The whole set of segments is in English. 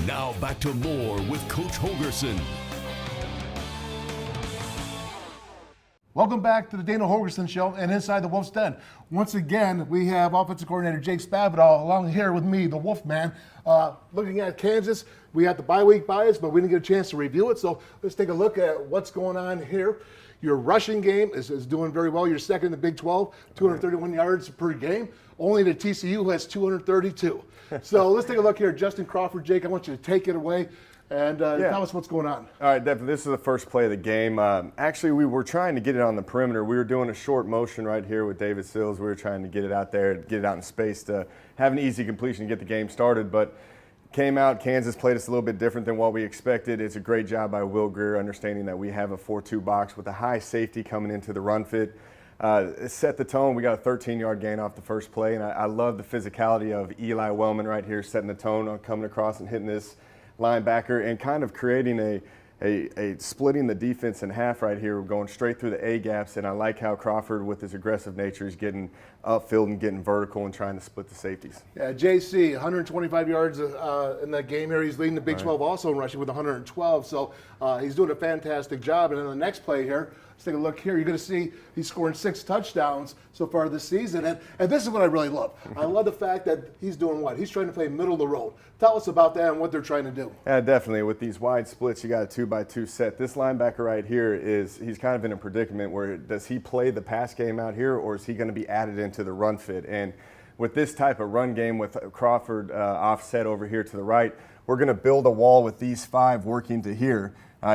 Now back to more with Coach Holgerson. Welcome back to the Dana Holgerson Show and Inside the Wolf's Den. Once again, we have offensive coordinator Jake Spavital along here with me, the Wolfman. Looking at Kansas, we got the bye week bias, but we didn't get a chance to review it. So let's take a look at what's going on here. Your rushing game is doing very well. You're second in the Big 12, 231 yards per game. Only the TCU who has 232. So let's take a look here. Justin Crawford, Jake, I want you to take it away. And tell us what's going on. All right, definitely. This is the first play of the game. Actually, we were trying to get it on the perimeter. We were doing a short motion right here with David Sills. We were trying to get it out there, get it out in space to have an easy completion, get the game started. But came out, Kansas played us a little bit different than what we expected. It's a great job by Will Greer, understanding that we have a 4-2 box with a high safety coming into the run fit. It set the tone. We got a 13-yard gain off the first play, and I love the physicality of Eli Wellman right here, setting the tone on coming across and hitting this linebacker and kind of creating a splitting the defense in half right here. We're going straight through the A gaps, and I like how Crawford, with his aggressive nature, is getting upfield and getting vertical and trying to split the safeties. Yeah, JC, 125 yards in that game here. He's leading the Big 12 also in rushing with 112. So he's doing a fantastic job. And in the next play here, let's take a look here. You're going to see he's scoring 6 touchdowns so far this season. And this is what I really love. I love the fact that he's doing what? He's trying to play middle of the road. Tell us about that and what they're trying to do. Yeah, definitely. With these wide splits, you got a 2-by-2 set. This linebacker right here he's kind of in a predicament where does he play the pass game out here, or is he going to be added into the run fit? And with this type of run game with Crawford offset over here to the right, we're going to build a wall with these 5 working to here.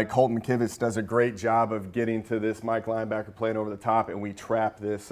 Colton Kivitz does a great job of getting to this Mike linebacker playing over the top, and we trap this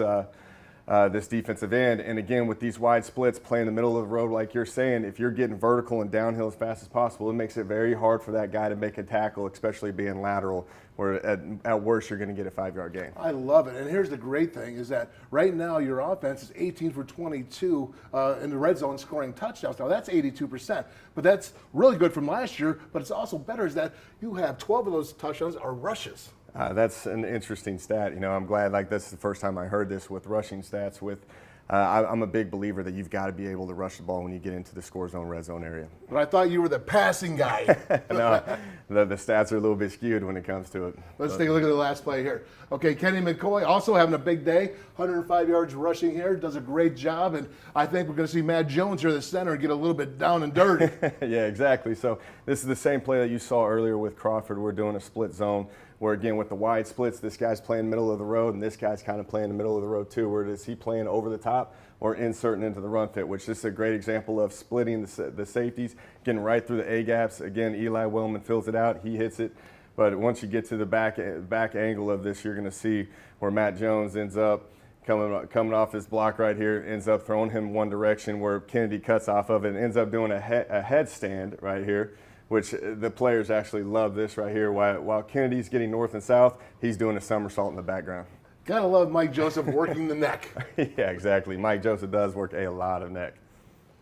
this defensive end. And again, with these wide splits, playing the middle of the road, like you're saying, if you're getting vertical and downhill as fast as possible, it makes it very hard for that guy to make a tackle, especially being lateral, where at worst you're going to get a 5-yard gain. I love it. And here's the great thing is that right now your offense is 18 for 22 in the red zone scoring touchdowns. Now that's 82%, but that's really good from last year. But it's also better is that you have 12 of those touchdowns are rushes. That's an interesting stat. You know, I'm glad, like, this is the first time I heard this with rushing stats. I'm a big believer that you've got to be able to rush the ball when you get into the score zone, red zone area. But I thought you were the passing guy. No, the stats are a little bit skewed when it comes to it. Let's take a look at the last play here. Okay, Kenny McCoy also having a big day, 105 yards rushing here, does a great job, and I think we're going to see Matt Jones here, the center, get a little bit down and dirty. Yeah, exactly. So this is the same play that you saw earlier with Crawford. We're doing a split zone where, again, with the wide splits, this guy's playing middle of the road, and this guy's kind of playing the middle of the road too. Where is he playing over the top or inserting into the run fit, which is a great example of splitting the safeties, getting right through the A gaps. Again, Eli Wellman fills it out, he hits it. But once you get to the back angle of this, you're going to see where Matt Jones ends up coming off his block right here, ends up throwing him one direction where Kennedy cuts off of it and ends up doing a headstand right here, which the players actually love this right here. While Kennedy's getting north and south, he's doing a somersault in the background. Gotta love Mike Joseph working the neck. Yeah, exactly. Mike Joseph does work a lot of neck.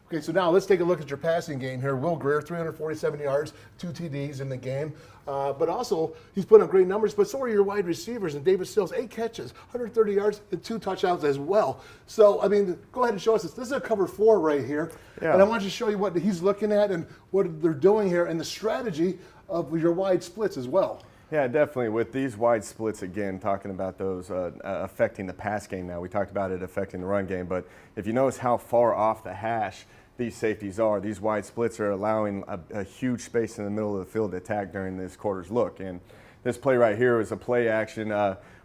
Okay, so now let's take a look at your passing game here. Will Greer, 347 yards, 2 TDs in the game. But also, he's putting up great numbers, but so are your wide receivers. And David Sills, 8 catches, 130 yards, and 2 touchdowns as well. So, I mean, go ahead and show us this. This is a cover 4 right here. Yeah. And I want you to show you what he's looking at and what they're doing here and the strategy of your wide splits as well. Yeah, definitely. With these wide splits, again, talking about those affecting the pass game now. We talked about it affecting the run game, but if you notice how far off the hash these safeties are, these wide splits are allowing a huge space in the middle of the field to attack during this quarter's look. And this play right here is a play action.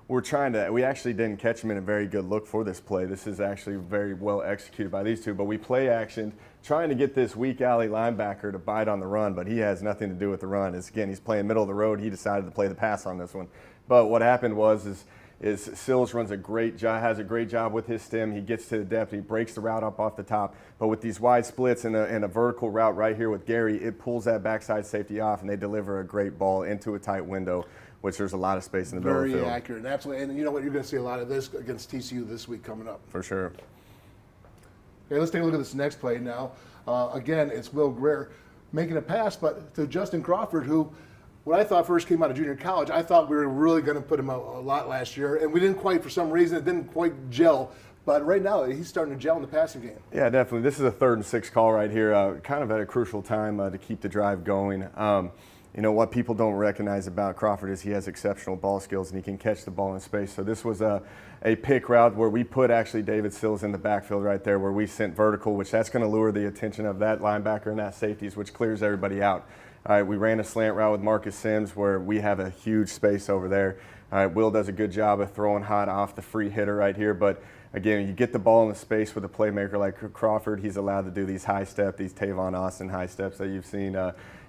We actually didn't catch him in a very good look for this play. This is actually very well executed by these two, but we play action trying to get this weak alley linebacker to bite on the run, but he has nothing to do with the run. Again, he's playing middle of the road. He decided to play the pass on this one. But what happened is Sills has a great job with his stem. He gets to the depth. He breaks the route up off the top. But with these wide splits and a vertical route right here with Gary, it pulls that backside safety off, and they deliver a great ball into a tight window, which there's a lot of space in the middle of the field. Very accurate, absolutely. And you know what? You're going to see a lot of this against TCU this week coming up. For sure. Okay, let's take a look at this next play now. Again, it's Will Greer making a pass, but to Justin Crawford, who, when I thought first came out of junior college, I thought we were really going to put him a lot last year, and we didn't quite, for some reason, it didn't quite gel. but right now he's starting to gel in the passing game. Yeah, definitely. This is a 3rd and 6 call right here, kind of at a crucial time to keep the drive going. You know, what people don't recognize about Crawford is he has exceptional ball skills and he can catch the ball in space. So this was a pick route where we put actually David Sills in the backfield right there, where we sent vertical, which that's going to lure the attention of that linebacker and that safeties, which clears everybody out. All right, we ran a slant route with Marcus Sims where we have a huge space over there. All right, Will does a good job of throwing hot off the free hitter right here, but again, you get the ball in the space with a playmaker like Crawford, he's allowed to do these high step, these Tavon Austin high steps that you've seen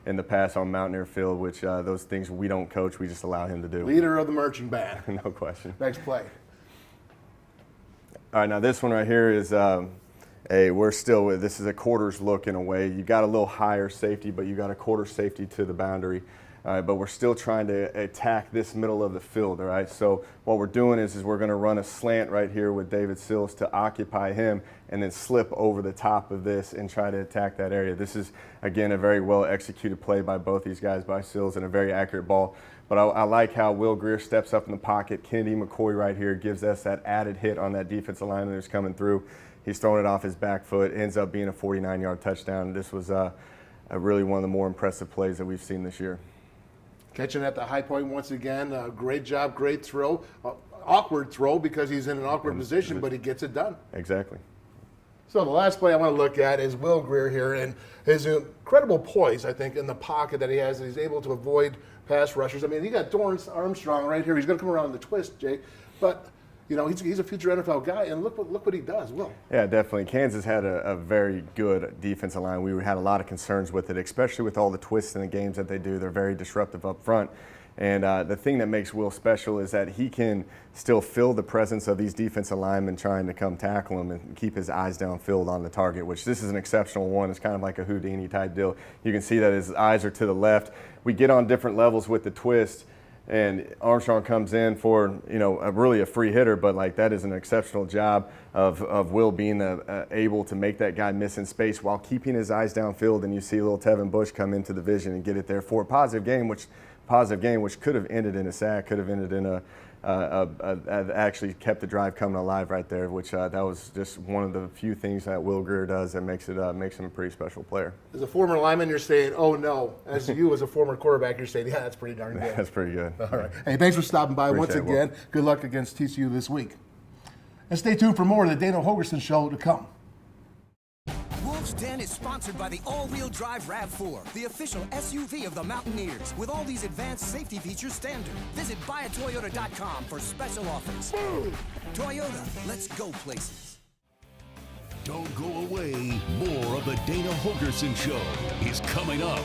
in the past on Mountaineer Field, which those things we don't coach, we just allow him to do. Leader of the marching band. No question. Next play. All right, now this one right here is this is a quarters look in a way. You got a little higher safety, but you got a quarter safety to the boundary. But we're still trying to attack this middle of the field, all right? So what we're doing is we're going to run a slant right here with David Sills to occupy him and then slip over the top of this and try to attack that area. This is, again, a very well-executed play by both these guys, by Sills, and a very accurate ball. But I like how Will Greer steps up in the pocket. Kennedy McCoy right here gives us that added hit on that defensive lineman who's coming through. He's throwing it off his back foot, ends up being a 49-yard touchdown. This was really one of the more impressive plays that we've seen this year. Catching at the high point once again. Great job, great throw. Awkward throw because he's in an awkward position, but he gets it done. Exactly. So the last play I want to look at is Will Greer here and his incredible poise, I think, in the pocket that he has, and he's able to avoid pass rushers. I mean, you got Dorrance Armstrong right here. He's going to come around the twist, Jake, but you know, he's a future NFL guy, and look what he does, Will. Yeah, definitely. Kansas had a very good defensive line. We had a lot of concerns with it, especially with all the twists in the games that they do. They're very disruptive up front. And the thing that makes Will special is that he can still feel the presence of these defensive linemen trying to come tackle him and keep his eyes downfield on the target, which this is an exceptional one. It's kind of like a Houdini type deal. You can see that his eyes are to the left. We get on different levels with the twist, and Armstrong comes in for, you know, really a free hitter, but like that is an exceptional job of Will being able to make that guy miss in space while keeping his eyes downfield. And you see little Tevin Bush come into the vision and get it there for a positive game, which could have ended in a sack, could have ended in actually kept the drive coming alive right there, which that was just one of the few things that Will Greer does that makes him a pretty special player. As a former lineman, you're saying, oh no. As you, as a former quarterback, you're saying, yeah, that's pretty darn good. That's pretty good. All right. Hey, thanks for stopping by once again. Good luck against TCU this week. And stay tuned for more of the Dana Holgerson Show to come. Wolf's Den is sponsored by the all-wheel drive RAV4, the official SUV of the Mountaineers, with all these advanced safety features standard. Visit buyatoyota.com for special offers. Toyota, let's go places. Don't go away. More of the Dana Holgerson Show is coming up.